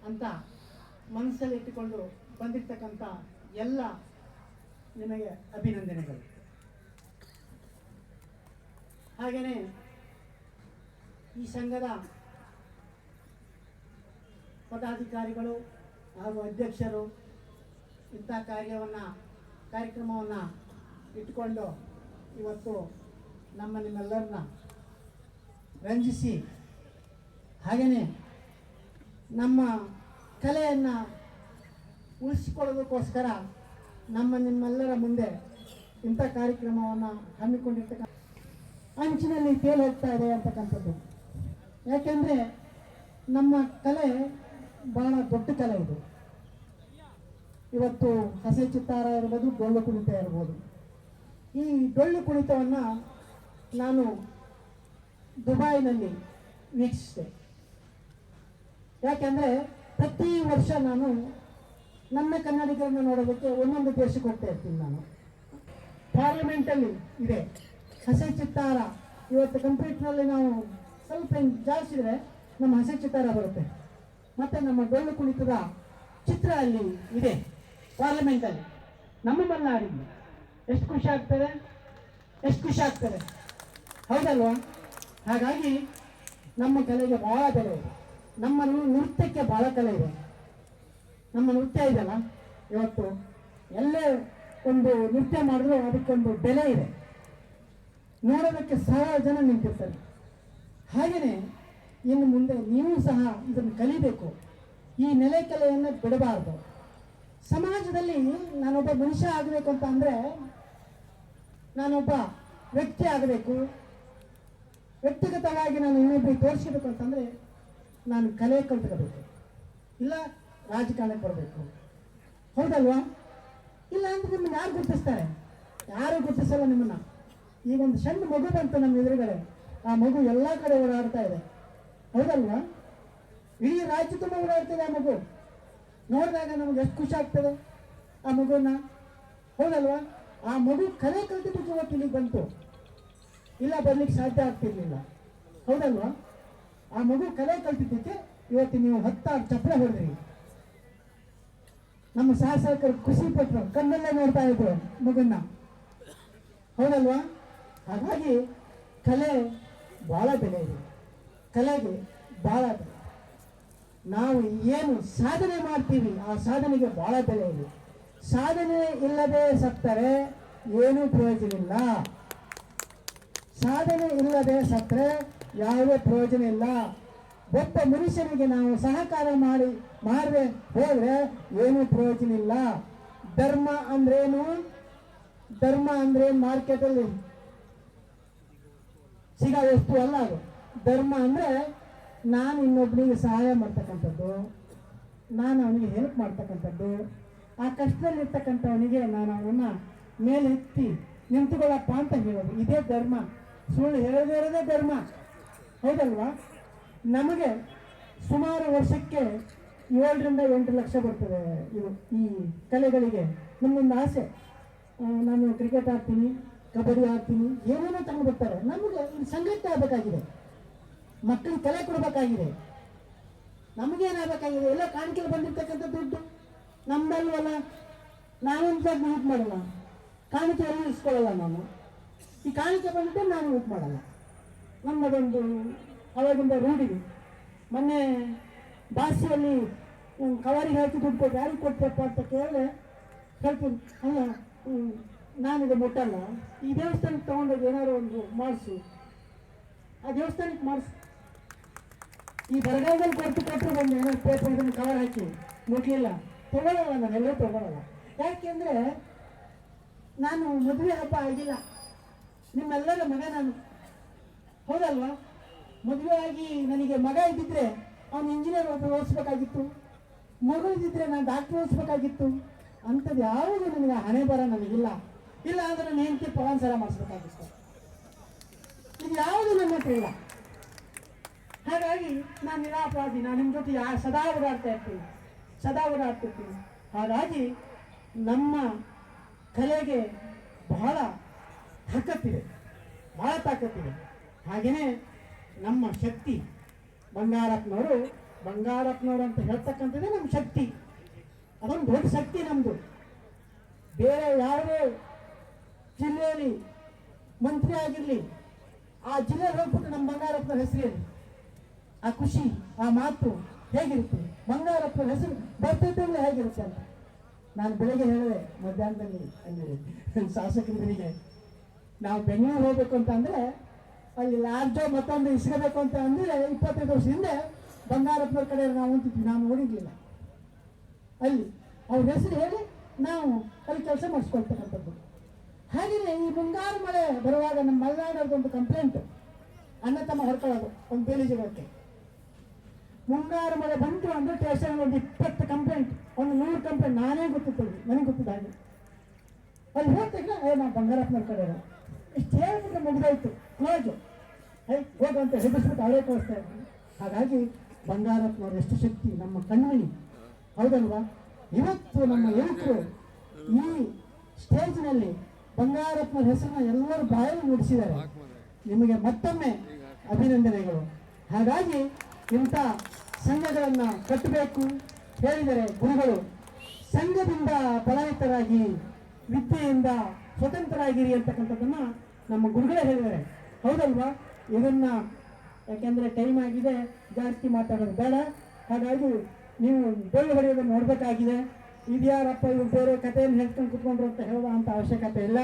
ಅಂತ ಮನಸ್ಸಲ್ಲಿ ಇಟ್ಟುಕೊಂಡು ಬಂದಿರ್ತಕ್ಕಂಥ ಎಲ್ಲ ನಿಮಗೆ ಅಭಿನಂದನೆಗಳು. ಹಾಗೆಯೇ ಈ ಸಂಘದ ಪದಾಧಿಕಾರಿಗಳು ಹಾಗೂ ಅಧ್ಯಕ್ಷರು ಇಂಥ ಕಾರ್ಯಕ್ರಮವನ್ನು ಇಟ್ಕೊಂಡು ಇವತ್ತು ನಿಮ್ಮೆಲ್ಲರನ್ನ ರಂಜಿಸಿ ಹಾಗೆಯೇ ನಮ್ಮ ಕಲೆಯನ್ನು ಉಳಿಸಿಕೊಳ್ಳೋದಕ್ಕೋಸ್ಕರ ನಿಮ್ಮೆಲ್ಲರ ಮುಂದೆ ಇಂಥ ಕಾರ್ಯಕ್ರಮವನ್ನು ಹಮ್ಮಿಕೊಂಡಿರ್ತಕ್ಕಂಥ ಅಂಚಿನಲ್ಲಿ ತೇಲಿ ಹೋಗ್ತಾ ಇದೆ ಅಂತಕ್ಕಂಥದ್ದು. ಯಾಕೆಂದರೆ ನಮ್ಮ ಕಲೆ ಬಹಳ ದೊಡ್ಡ ಕಲೆ ಇದು. ಇವತ್ತು ಹಸೆ ಚಿತ್ತಾರ ಇರ್ಬೋದು, ಡೊಳ್ಳು ಕುಣಿತ ಇರ್ಬೋದು. ಈ ಡೊಳ್ಳು ಕುಣಿತವನ್ನು ನಾನು ದುಬೈನಲ್ಲಿ ವೀಕ್ಷಿಸಿದೆ. ಯಾಕೆಂದರೆ ಪ್ರತಿ ವರ್ಷ ನಾನು ನನ್ನ ಕನ್ನಡಿಗರನ್ನು ನೋಡೋದಕ್ಕೆ ಒಂದೊಂದು ದೇಶಕ್ಕೆ ಹೋಗ್ತಾ ಇರ್ತೀನಿ. ನಾನು ಪಾರ್ಲಿಮೆಂಟಲ್ಲಿ ಇದೆ ಹಸೆ ಚಿತ್ತಾರ. ಇವತ್ತು ಕಂಪ್ಯೂಟರ್ನಲ್ಲಿ ನಾವು ಸ್ವಲ್ಪ ಜಾಸ್ತಿದ್ರೆ ನಮ್ಮ ಹಸೆ ಚಿತ್ತಾರ ಬರುತ್ತೆ. ಮತ್ತು ನಮ್ಮ ಡೊಳ್ಳು ಕುಣಿತದ ಚಿತ್ರ ಅಲ್ಲಿ ಇದೆ ಪಾರ್ಲಿಮೆಂಟಲ್ಲಿ, ನಮ್ಮ ಮಲೆನಾಡಿಗೆ. ಎಷ್ಟು ಖುಷಿ ಆಗ್ತದೆ, ಎಷ್ಟು ಖುಷಿ ಆಗ್ತದೆ, ಹೌದಲ್ವಾ? ಹಾಗಾಗಿ ನಮ್ಮ ಕಲೆಗೆ ಭಾಳ ಬೆಲೆ ಇದೆ, ನಮ್ಮ ನೃತ್ಯಕ್ಕೆ ಭಾಳ ಕಲೆ ಇದೆ. ನಮ್ಮ ನೃತ್ಯ ಇದೆಯಲ್ಲ, ಇವತ್ತು ಎಲ್ಲೇ ಒಂದು ನೃತ್ಯ ಮಾಡಿದ್ರು ಅದಕ್ಕೊಂದು ಬೆಲೆ ಇದೆ, ನೋಡೋದಕ್ಕೆ 1000 ಜನ ನಿಂತಿರ್ತಾರೆ. ಹಾಗೆಯೇ ಇನ್ನು ಮುಂದೆ ನೀವು ಸಹ ಇದನ್ನು ಕಲಿಬೇಕು. ಈ ನೆಲೆ ಕಲೆಯನ್ನು ಬಿಡಬಾರ್ದು. ಸಮಾಜದಲ್ಲಿ ನಾನೊಬ್ಬ ಮನುಷ್ಯ ಆಗಬೇಕು ಅಂತ ಅಂದರೆ, ನಾನೊಬ್ಬ ವ್ಯಕ್ತಿ ಆಗಬೇಕು, ವ್ಯಕ್ತಿಗತವಾಗಿ ನಾನು ಇನ್ನೊಬ್ಬರಿಗೆ ತೋರಿಸಬೇಕು ಅಂತಂದರೆ ನಾನು ಕಲೆ ಕಲ್ತ್ಕೋಬೇಕು, ಇಲ್ಲ ರಾಜಕಾರಣಕ್ಕೆ ಬರಬೇಕು, ಹೌದಲ್ವಾ? ಇಲ್ಲ ಅಂದ್ರೆ ನಿಮ್ಮನ್ನು ಯಾರು ಗುರುತಿಸ್ತಾರೆ? ಯಾರು ಗುರುತಿಸಲ್ಲ ನಿಮ್ಮನ್ನು. ಈಗ ಒಂದು ಸಣ್ಣ ಮಗು ಬಂತು ನಮ್ಮ ಎದುರುಗಡೆ, ಆ ಮಗು ಎಲ್ಲ ಕಡೆ ಓಡಾಡ್ತಾ ಇದೆ, ಹೌದಲ್ವಾ? ಇಡೀ ರಾಜ್ಯ ತುಂಬ ಓಡಾಡ್ತದೆ ಆ ಮಗು. ನೋಡಿದಾಗ ನಮಗೆ ಎಷ್ಟು ಖುಷಿ ಆಗ್ತದೆ ಆ ಮಗುನ, ಹೌದಲ್ವಾ? ಆ ಮಗು ಕಲೆ ಕಲ್ತಿದ್ದಕ್ಕೆ ಇವತ್ತು ಇಲ್ಲಿಗೆ ಬಂತು, ಇಲ್ಲ ಬರ್ಲಿಕ್ಕೆ ಸಾಧ್ಯ ಆಗ್ತಿರ್ಲಿಲ್ಲ, ಹೌದಲ್ವಾ? ಆ ಮಗು ಕಲೆ ಕಲ್ತಿದ್ದಕ್ಕೆ ಇವತ್ತು ನೀವು 10 ಚಪ್ಪಳೆ ಹೊಡೆದ್ರಿ. ನಮ್ಮ ಶಾಸಕರು ಖುಷಿ ಪಟ್ಟರು, ಕಣ್ಣಲ್ಲೇ ನೋಡ್ತಾ ಇದ್ರು ಮಗನ್ನ, ಹೌದಲ್ವಾ? ಹಾಗಾಗಿ ಕಲೆ ಬಹಳ ಬೆಲೆ ಇದೆ, ಕಲೆಗೆ ಬಹಳ ಬೆಲೆ. ನಾವು ಏನು ಸಾಧನೆ ಮಾಡ್ತೀವಿ ಆ ಸಾಧನೆಗೆ ಬಹಳ ಬೆಲೆ ಇದೆ. ಸಾಧನೆ ಇಲ್ಲದೆ ಸತ್ತರೆ ಏನೂ ಪ್ರಯೋಜನ ಇಲ್ಲ. ಸಾಧನೆ ಇಲ್ಲದೆ ಸತ್ತರೆ ಯಾವುದೇ ಪ್ರಯೋಜನ ಇಲ್ಲ. ಒಬ್ಬ ಮನುಷ್ಯನಿಗೆ ನಾವು ಸಹಕಾರ ಮಾಡದೆ ಹೋದ್ರೆ ಏನೂ ಪ್ರಯೋಜನ ಇಲ್ಲ. ಧರ್ಮ ಅಂದ್ರೇನು? ಧರ್ಮ ಅಂದ್ರೆ ಮಾರ್ಕೆಟಲ್ಲಿ ಸಿಗೋ ವಸ್ತು ಅಲ್ಲ ಅದು. ಧರ್ಮ ಅಂದ್ರೆ ನಾನು ಇನ್ನೊಬ್ಬನಿಗೆ ಸಹಾಯ ಮಾಡ್ತಕ್ಕಂಥದ್ದು, ನಾನು ಅವನಿಗೆ ಹೆಲ್ಪ್ ಮಾಡ್ತಕ್ಕಂಥದ್ದು, ಆ ಕಷ್ಟದಲ್ಲಿರ್ತಕ್ಕಂಥವನಿಗೆ ನಾನು ಅವನ್ನ ಮೇಲೆ ಎತ್ತಿ ನಿಂತುಕೊಳ್ಳಪ್ಪ ಅಂತ ಹೇಳೋದು, ಇದೇ ಧರ್ಮ. ಸುಳ್ಳು ಹೇಳದೇ ಇರೋದೇ ಧರ್ಮ, ಹೌದಲ್ವಾ? ನಮಗೆ ಸುಮಾರು ವರ್ಷಕ್ಕೆ 7 ರಿಂದ 8 ಲಕ್ಷ ಬರ್ತದೆ ಇದು ಈ ಕಲೆಗಳಿಗೆ. ನಮ್ಮೊಂದು ಆಸೆ, ನಾನು ಕ್ರಿಕೆಟ್ ಆಡ್ತೀನಿ, ಕಬಡ್ಡಿ ಆಡ್ತೀನಿ, ಏನೇನೋ ತಗೊಂಡು ಬರ್ತಾರೆ. ನಮಗೆ ಸಂಘಟನೆ ಆಗಬೇಕಾಗಿದೆ, ಮಕ್ಕಳಿಗೆ ಕಲೆ ಕೊಡಬೇಕಾಗಿದೆ. ನಮಗೇನಾಗಬೇಕಾಗಿದೆ? ಎಲ್ಲ ಕಾಣಿಕೆಯಲ್ಲಿ ಬಂದಿರ್ತಕ್ಕಂಥ ದುಡ್ಡು ನಮ್ದಲ್ವಲ್ಲ, ನಾನೊಂದು ಯೂಸ್ ಮಾಡಲ್ಲ, ಕಾಣಿಕೆ ಎಲ್ಲ ಇಸ್ಕೊಳ್ಳಲ್ಲ. ನಾನು ಈ ಕಾಣಿಕೆ ಬಂದಿದ್ದೆ ನಾನು ಯೂಸ್ ಮಾಡಲ್ಲ. ನಮ್ಮದೊಂದು ಅವಾಗಿಂದ ರೂಢಿ. ಮೊನ್ನೆ ಭಾಷೆಯಲ್ಲಿ ಕವರಿಗೆ ಹಾಕಿ ದುಡ್ಡು ಕೊಟ್ಟು ಯಾರಿಗೆ ಕೊಡ್ತಪ್ಪ ಅಂತ ಕೇಳಿದ್ರೆ ಹೇಳ್ತೀನಿ, ಅಲ್ಲ ನಾನಿದೆ ಮುಟ್ಟಲ್ಲ, ಈ ದೇವಸ್ಥಾನಕ್ಕೆ ತೊಗೊಂಡೋಗಿ ಏನಾದ್ರು ಒಂದು ಮಾಡಿಸು, ಆ ದೇವಸ್ಥಾನಕ್ಕೆ ಮಾಡಿಸು. ಈ ಬರಗಾಲದಲ್ಲಿ ಕೊಟ್ಟರು ಬಂದು ಏನಾದ್ರು ಪೇಪರ್ ಇದನ್ನು ಕವರ್ ಹಾಕಿ ಮುಟ್ಲಿಲ್ಲ, ತೊಗೊಳ್ಳಲ್ಲ, ನಾನೆಲ್ಲೂ ತೊಗೊಳ್ಳಲ್ಲ. ಯಾಕೆಂದರೆ ನಾನು ಮದುವೆ ಹಬ್ಬ ಆಗಿಲ್ಲ, ನಿಮ್ಮೆಲ್ಲರ ಮಗ ನಾನು, ಹೌದಲ್ವಾ? ಮದುವೆ ಆಗಿ ನನಗೆ ಮಗ ಇದ್ದಿದ್ರೆ ಅವನು ಇಂಜಿನಿಯರ್ ಓದಿಸ್ಬೇಕಾಗಿತ್ತು, ಮಗು ಇದ್ದಿದ್ರೆ ನಾನು ಡಾಕ್ಟರ್ ಓದಿಸ್ಬೇಕಾಗಿತ್ತು. ಅಂಥದ್ದು ಯಾವುದು ನನಗೆ ಹಣೆ ಬರ ನನಗಿಲ್ಲ. ಇಲ್ಲ ಅಂದ್ರೆ ನನ್ನ ಹೆಂಡತಿ ಪವನ್ ಸರ ಮಾಡಿಸ್ಬೇಕಾಗಿತ್ತು. ಇದು ಯಾವುದು ನನ್ನ ಹತ್ರ ಇಲ್ಲ. ಹಾಗಾಗಿ ನಾನು ನಿರಾಪರಾಧಿ, ನಾನು ನಿಮ್ಮ ಜೊತೆ ಸದಾ ಓಡಾಡ್ತಿರ್ತೀನಿ. ಹಾಗಾಗಿ ನಮ್ಮ ಕಲೆಗೆ ಬಹಳ ತಾಕತ್ತಿದೆ. ಹಾಗೆಯೇ ನಮ್ಮ ಶಕ್ತಿ ಬಂಗಾರಪ್ಪನವರು ಬಂಗಾರಪ್ಪನವರು ಅಂತ ಹೇಳ್ತಕ್ಕಂಥದ್ದೇ ನಮ್ಮ ಶಕ್ತಿ. ಅದೊಂದು ದೊಡ್ಡ ಶಕ್ತಿ ನಮ್ಮದು. ಬೇರೆ ಯಾವುದೇ ಜಿಲ್ಲೆಯಲ್ಲಿ ಮಂತ್ರಿ ಆಗಿರಲಿ, ಆ ಜಿಲ್ಲೆಯಲ್ಲಿ ಹೋಗ್ಬಿಟ್ಟು ನಮ್ಮ ಬಂಗಾರಪ್ಪನ ಹೆಸರೇನು, ಆ ಖುಷಿ, ಆ ಮಾತು ಹೇಗಿರುತ್ತೆ, ಬಂಗಾರಪ್ಪನ ಹೆಸರು ಬರ್ತಿದ್ದಂಗೆ ಹೇಗಿರುತ್ತೆ ಅಂತ. ನಾನು ಬೆಳಗ್ಗೆ ಹೇಳಿದೆ ಮಧ್ಯಾಹ್ನದಲ್ಲಿ ಅಂದರೆ ಶಾಸಕರಿಗೆ, ನಾವು ಬೆಂಗಳೂರು ಹೋಗ್ಬೇಕು ಅಂತ ಅಂದರೆ ಅಲ್ಲಿ ಲಾರ್ಜೋ ಮತ್ತೊಂದು ಇಸ್ಕೋಬೇಕು ಅಂತ ಅಂದರೆ 25 ವರ್ಷ ಹಿಂದೆ ಬಂಗಾರಪ್ಪನವ್ರ ಕಡೆ ನಾವು ಅಂತಿದ್ವಿ, ನಾವು ನೋಡಿರಲಿಲ್ಲ. ಅಲ್ಲಿ ಅವ್ರ ಹೆಸರು ಹೇಳಿ ನಾವು ಅಲ್ಲಿ ಕೆಲಸ ಮಾಡಿಸ್ಕೊಳ್ತಕ್ಕಂಥದ್ದು. ಹಾಗೆಯೇ ಈ ಮುಂಗಾರು ಮಳೆ ಬರುವಾಗ ನಮ್ಮ ಮಲೆನಾಡೋದೊಂದು ಕಂಪ್ಲೇಂಟ್, ಅಣ್ಣ ತಮ್ಮ ಹೊಡ್ಕೊಳ್ಳೋದು ಒಂದು ಬೇಲಿ ಜಗಕ್ಕೆ. ಮುಂಗಾರು ಮಳೆ ಬಂತು ಅಂದರೆ ಸ್ಟೇಷನ್ ಒಂದು 20 ಕಂಪ್ಲೇಂಟ್, ಒಂದು 100 ಕಂಪ್ಲೇಂಟ್ ನಾನೇ ಗೊತ್ತಿತ್ತು, ನನಗೆ ಗೊತ್ತಿದ್ದ ಹಾಗೆ. ಅಲ್ಲಿ ಹೋಗ್ತಿಲ್ಲ, ನಾವು ಬಂಗಾರಪ್ಪನವ್ರ ಕಡೆ ಇಷ್ಟು ಹೇಳ್ಬಿಟ್ರೆ ಮುಗಿದೋಯ್ತು, ಕ್ಲೋಜು, ಹೋಗಂತ ಹೆದರ್ಸ್ಬಿಟ್ಟು ಅವರೇ ಕಳಿಸ್ತಾ ಇದ್ವಿ. ಹಾಗಾಗಿ ಬಂಗಾರಪ್ಪನವ್ರು ಎಷ್ಟು ಶಕ್ತಿ, ನಮ್ಮ ಕಣ್ಮಣಿ, ಹೌದಲ್ವಾ? ಇವತ್ತು ನಮ್ಮ ಯುವಕರು ಈ ಸ್ಟೇಜ್ನಲ್ಲಿ ಬಂಗಾರಪ್ಪನ ಹೆಸರನ್ನ ಎಲ್ಲರೂ ಬಾಯಲ್ಲಿ ನುಡಿಸಿದ್ದಾರೆ. ನಿಮಗೆ ಮತ್ತೊಮ್ಮೆ ಅಭಿನಂದನೆಗಳು. ಹಾಗಾಗಿ ಇಂಥ ಸಂಘಗಳನ್ನು ಕಟ್ಟಬೇಕು ಹೇಳಿದರೆ ಗುರುಗಳು, ಸಂಘದಿಂದ ಫಲಾಯಿತರಾಗಿ ವಿದ್ಯೆಯಿಂದ ಸ್ವತಂತ್ರರಾಗಿರಿ ಅಂತಕ್ಕಂಥದ್ದನ್ನು ನಮ್ಮ ಗುರುಗಳೇ ಹೇಳಿದ್ದಾರೆ, ಹೌದಲ್ವಾ? ಇದನ್ನು ಯಾಕೆಂದರೆ ಟೈಮ್ ಆಗಿದೆ, ಜಾಸ್ತಿ ಮಾತಾಡೋದು ಬೇಡ. ಹಾಗಾಗಿ ನೀವು ಡೊಳ್ಳು ಹೊಡೆಯೋದನ್ನು ನೋಡಬೇಕಾಗಿದೆ. ಇದ್ಯಾರಪ್ಪ ಇವ್ರು ಬೇರೆ ಕಥೆಯನ್ನು ಹೇಳ್ಕೊಂಡು ಕುತ್ಕೊಂಡ್ರು ಅಂತ ಹೇಳುವ ಅಂತ ಅವಶ್ಯಕತೆ ಇಲ್ಲ.